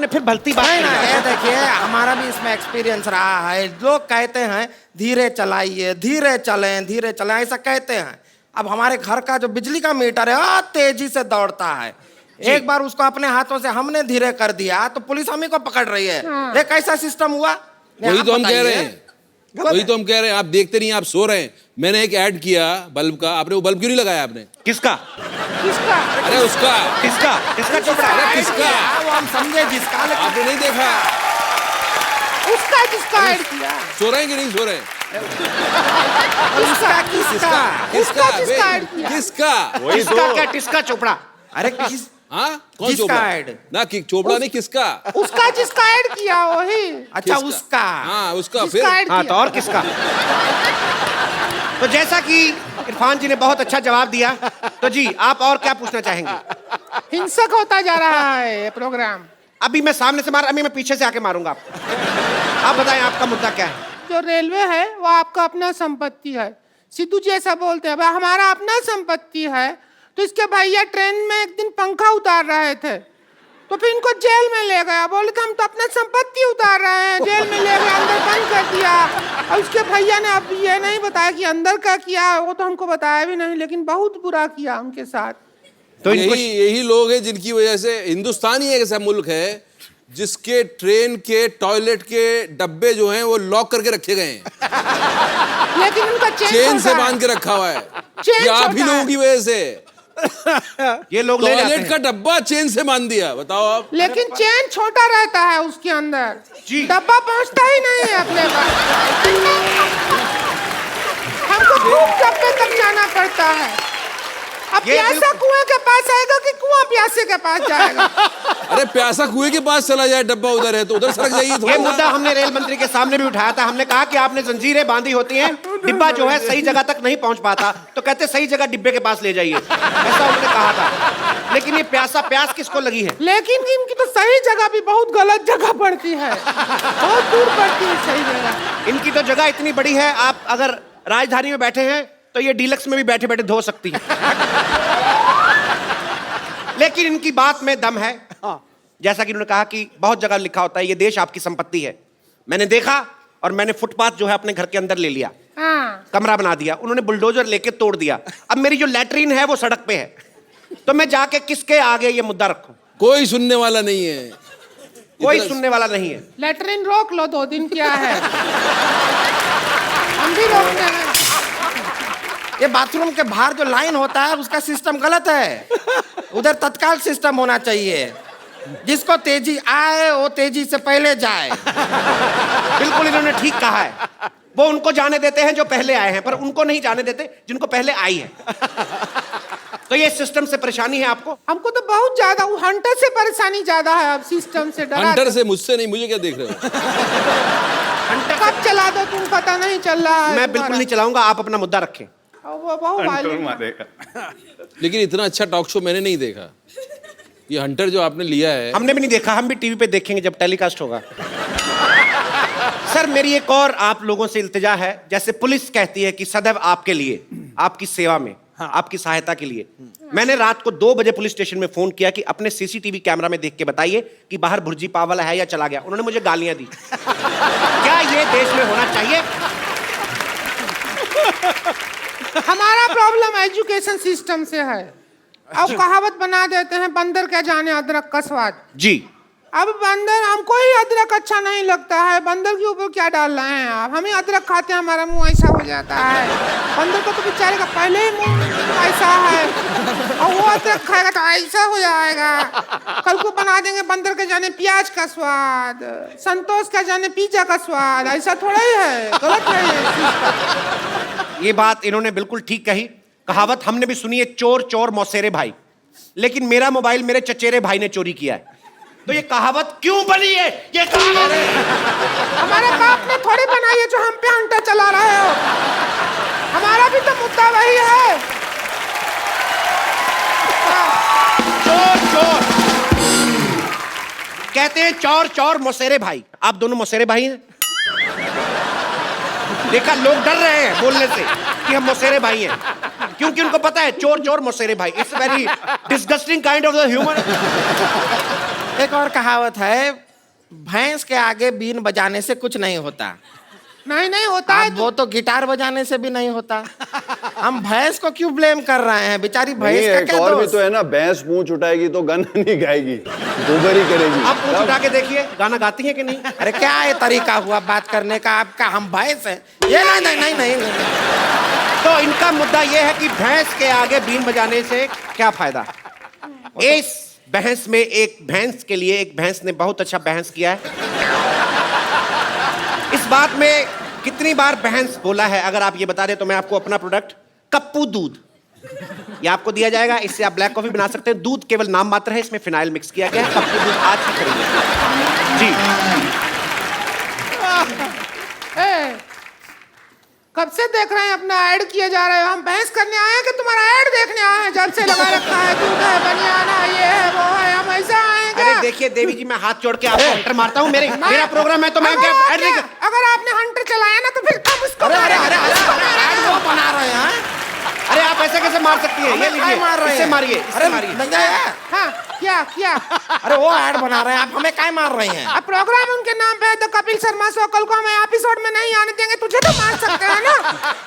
ने फिर भलती बात नहीं ना, करी। ये देखिए हमारा भी इसमें एक्सपीरियंस रहा है। लोग कहते हैं धीरे चलाइए, धीरे चलें, ऐसा कहते हैं। अब हमारे घर का जो बिजली का मीटर है तेजी से दौड़ता है। एक बार उसको अपने हाथों से हमने धीरे कर दिया तो पुलिस हम ही को पकड़ रही है। ये कैसा सिस्टम हुआ? वही आप तो हम कह रहे बताइए। हैं, वही तो हम कह रहे हैं। आप देखते नहीं, आप सो रहे हैं। मैंने एक ऐड किया बल्ब का, आपने वो बल्ब क्यों नहीं लगाया आपने? किसका? किसका? अरे उसका, किसका चोपड़ा? अरे किसका? वो हम समझे जिसका, लेकिन आपने नहीं देखा? उसका किसका ऐड किया? सो रहे हैं कि नहीं सो रहे हैं? किसका किसका उसका किसका बे, ऐड किया? किसका? किसका क्या? किसका चोपड़ा? अरे किस हाँ, कौन किसका चोपड़ा? ऐड? ना कि चोपड़ा नहीं, किसका? उसका जिसका ऐड किया वही। अच्छा किसका? उसका। हाँ उसका। फिर जिसका ऐड हाँ, तो किया। और किसका? तो जैसा कि इरफान जी ने बहुत अच्छा जवाब दिया, तो जी आप और क्या पूछना चाहेंगे? हिंसक होता जा रहा है ये प्रोग्राम। अभी मैं सामने से मार, अभी मैं पीछे से आके मारूंगा आपको। आप बताएं आपका मुद्दा क्या है? जो रेलवे है वो आपका अपना संपत्ति है। सिद्धू जी ऐसा बोलते हैं, भाई हमारा अपना संपत्ति है। तो इसके भैया ट्रेन में एक दिन पंखा उतार रहे थे, तो फिर इनको जेल में ले गया। बोले तो हम तो अपना संपत्ति उतार रहे हैं, जेल में ले गए, अंदर बंद कर दिया। और उसके भैया ने अब ये नहीं बताया कि अंदर का किया, वो तो हमको बताया भी नहीं, लेकिन बहुत बुरा किया उनके साथ। तो इनको यही लोग हैं जिनकी वजह से हिंदुस्तान ही एक ऐसा मुल्क है जिसके ट्रेन के टॉयलेट के डब्बे जो हैं वो लॉक करके रखे गए हैं, लेकिन उनका चेन से बांध के रखा हुआ है। चेन ये आप ही छोटा लोगों है। की वजह से ये लोग ले जाते टॉयलेट हैं। का डब्बा चेन से बांध दिया। बताओ आप। लेकिन चेन छोटा रहता है उसके अंदर, जी। डब्बा पहुंचता ही नहीं है अपने पास। हमको खूब डब्बे तक जाना पड़ता है। अब ये प्यासा बिल्कुल- कुएं के पास आएगा कि कुआं प्यासे के पास जाएगा? अरे प्यासा कुएं के पास चला जाए, डब्बा उधर है तो उधर सरक जाइए ये थोड़ा सा। मुद्दा हमने रेल मंत्री के सामने भी उठाया था। हमने कहा कि आपने जंजीरें बांधी होती हैं, डिब्बा जो है सही जगह तक नहीं पहुंच पाता, तो कहते सही जगह डिब्बे के पास ले जाइए, ऐसा उन्होंने कहा था। लेकिन ये प्यास किसको लगी है? लेकिन इनकी तो सही जगह भी बहुत गलत जगह पड़ती है, बहुत दूर पड़ती है सही जगह। इनकी तो जगह इतनी बड़ी है, आप अगर राजधानी में बैठे हैं तो ये डीलक्स में भी बैठे बैठे धो सकती है। लेकिन इनकी बात में दम है। जैसा कि उन्होंने कहा कि बहुत जगह लिखा होता है ये देश आपकी संपत्ति है। मैंने देखा और मैंने फुटपाथ जो है अपने घर के अंदर ले लिया, हाँ। कमरा बना दिया, उन्होंने बुलडोजर लेके तोड़ दिया। अब मेरी जो लैट्रीन है वो सड़क पे है, तो मैं जाके किसके आगे ये मुद्दा रखूं? कोई सुनने वाला नहीं है, कोई सुनने वाला नहीं है। लेटरिन रोक लो 2 दिन, क्या है? हम भी रोकते हैं। ये बाथरूम के बाहर जो लाइन होता है उसका सिस्टम गलत है। उधर तत्काल सिस्टम होना चाहिए, जिसको तेजी आए वो तेजी से पहले जाए। बिल्कुल इन्होंने ठीक कहा है। वो उनको जाने देते हैं जो पहले आए हैं, पर उनको नहीं जाने देते जिनको पहले आई है। तो ये सिस्टम से परेशानी है आपको? हमको तो बहुत ज्यादा, वो हंटर से परेशानी ज्यादा है, अब सिस्टम से डरा। हंटर से, मुझसे नहीं, मुझे क्या देख रहे हो? कब चला दो तुम, पता नहीं चल रहा है। मैं बिल्कुल नहीं चलाऊंगा, आप अपना मुद्दा रखें। वो बहुत वायलेंट। लेकिन इतना अच्छा टॉक शो मैंने नहीं देखा। ये हंटर जो आपने लिया है, हमने भी नहीं देखा, हम भी टीवी पे देखेंगे जब टेलीकास्ट होगा। सर मेरी एक और आप लोगों से इल्तिजा है, जैसे पुलिस कहती है कि सदैव आपके लिए, आपकी सेवा में, आपकी सहायता के लिए, मैंने रात को 2 बजे पुलिस स्टेशन में फोन किया कि अपने सीसीटीवी कैमरा में देख के बताइए कि बाहर भुर्जी पाव वाला है या चला गया। उन्होंने मुझे गालियां दी। क्या ये देश में होना चाहिए? हमारा प्रॉब्लम एजुकेशन सिस्टम से है। अब कहावत बना देते हैं, बंदर क्या जाने अदरक का स्वाद। जी। अब बंदर, हमको ही अदरक अच्छा नहीं लगता है, बंदर के ऊपर क्या डाल रहे हैं आप? हम ही अदरक खाते हैं, हमारा मुंह ऐसा हो जाता है। बंदर को तो बेचारे का पहले ही मुंह ऐसा है, और वो अदरक खाएगा तो ऐसा हो जाएगा। कल को बना देंगे बंदर के जाने प्याज का स्वाद, संतोष का जाने पिज्जा का स्वाद। ऐसा थोड़ा ही है, गलत है ये। ये बात इन्होंने बिल्कुल ठीक कही। कहावत हमने भी सुनी है, चोर चोर मौसेरे भाई, लेकिन मेरा मोबाइल मेरे चचेरे भाई ने चोरी किया है। तो ये कहावत क्यों बनी है? ये कहावत हमारे बाप ने थोड़ी बनाई है जो हम पे हंटर चला रहे हो। हमारा भी तो मुद्दा वही है। चोर चोर कहते हैं, चोर चोर मौसेरे भाई। आप दोनों मौसेरे भाई हैं? देखा, लोग डर रहे हैं बोलने से कि हम मौसेरे भाई हैं, क्योंकि उनको पता है चोर चोर मौसेरे भाई। It's very disgusting kind of the human. एक और कहावत है, भैंस के आगे बीन बजाने से कुछ नहीं होता। नहीं होता है। वो तो गिटार बजाने से भी नहीं होता। हम भैंस को क्यों ब्लेम कर रहे हैं? बेचारी भैंस का क्या और भी दोष? तो है ना, भैंस पूंछ उठाएगी तो गाना नहीं गाएगी, गोबर ही करेगी। आप पूछ उठा के देखिए, गाना गाती है कि नहीं? अरे क्या ये तरीका हुआ बात करने का आपका? हम भैंस हैं ये? नहीं नहीं नहीं नहीं, नहीं। तो इनका मुद्दा यह है कि भैंस के आगे बीन बजाने से क्या फायदा? इस बहस में एक भैंस के लिए एक भैंस ने बहुत अच्छा बहस किया है। इस बात में कितनी बार बहस बोला है, अगर आप ये बता दें तो मैं आपको अपना प्रोडक्ट कप्पू दूध, ये आपको दिया जाएगा। इससे आप ब्लैक कॉफी बना सकते हैं। दूध केवल नाम मात्र है, इसमें फिनाइल मिक्स किया गया है। कप्पू दूध आज ही खरीदें। जी। कब से देख रहे हैं अपना ऐड किए जा रहे हो? हम बहस करने आए हैं कि तुम्हारा ऐड देखने आए हैं? जब से लगा रखा है, दूध है, बनियाना, ये है, वो है, हम ऐसा आए क्या? अरे देखिए देवी जी, मैं हाथ जोड़ के आपको हंटर मारता हूँ। मेरा प्रोग्राम है तो मैं अगर आपने हंटर चलाया ना तो फिर हम उसको ऐड वो बना रहे हैं। अरे आप ऐसे कैसे मार सकती हैं? ये लीजिए, मार रहे इससे हैं? मारिए, अरे इससे मारिए। भैया, हाँ, क्या क्या? अरे वो ऐड बना रहे हैं, आप हमें काय मार रहे हैं? अब प्रोग्राम उनके नाम पे है तो कपिल शर्मा शो, कल को हमें एपिसोड में नहीं आने देंगे, तुझे तो मार सकते हैं ना।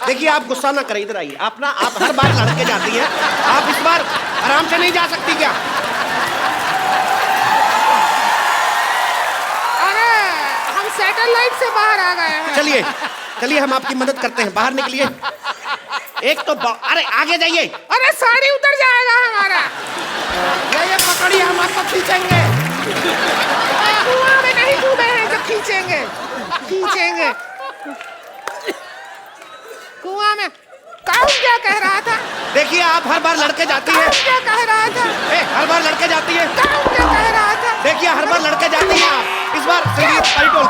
देखिए आप गुस्सा ना करें, इधर आइए। आप हर बार लड़ के जाती हैं, आप इस बार आराम से नहीं जा सकती क्या? अरे हम सैटेलाइट से बाहर आ गए हैं। चलिए चलिए, हम आपकी मदद करते हैं, बाहर निकलिए। एक तो अरे आगे जाइए। अरे साड़ी उतर जाएगा हमारा। ये पकड़िए, हम आपको खींचेंगे। कुआं में नहीं कूदे हैं जो खींचेंगे। कुआं में। काऊ क्या कह रहा था? देखिए आप हर बार लड़के जाती हैं। काऊ क्या कह रहा था? हर बार लड़के जाती हैं। काऊ क्या कह रहा था? देखिए हर बार लड़के जाती हैं आप। इस बार पलटोल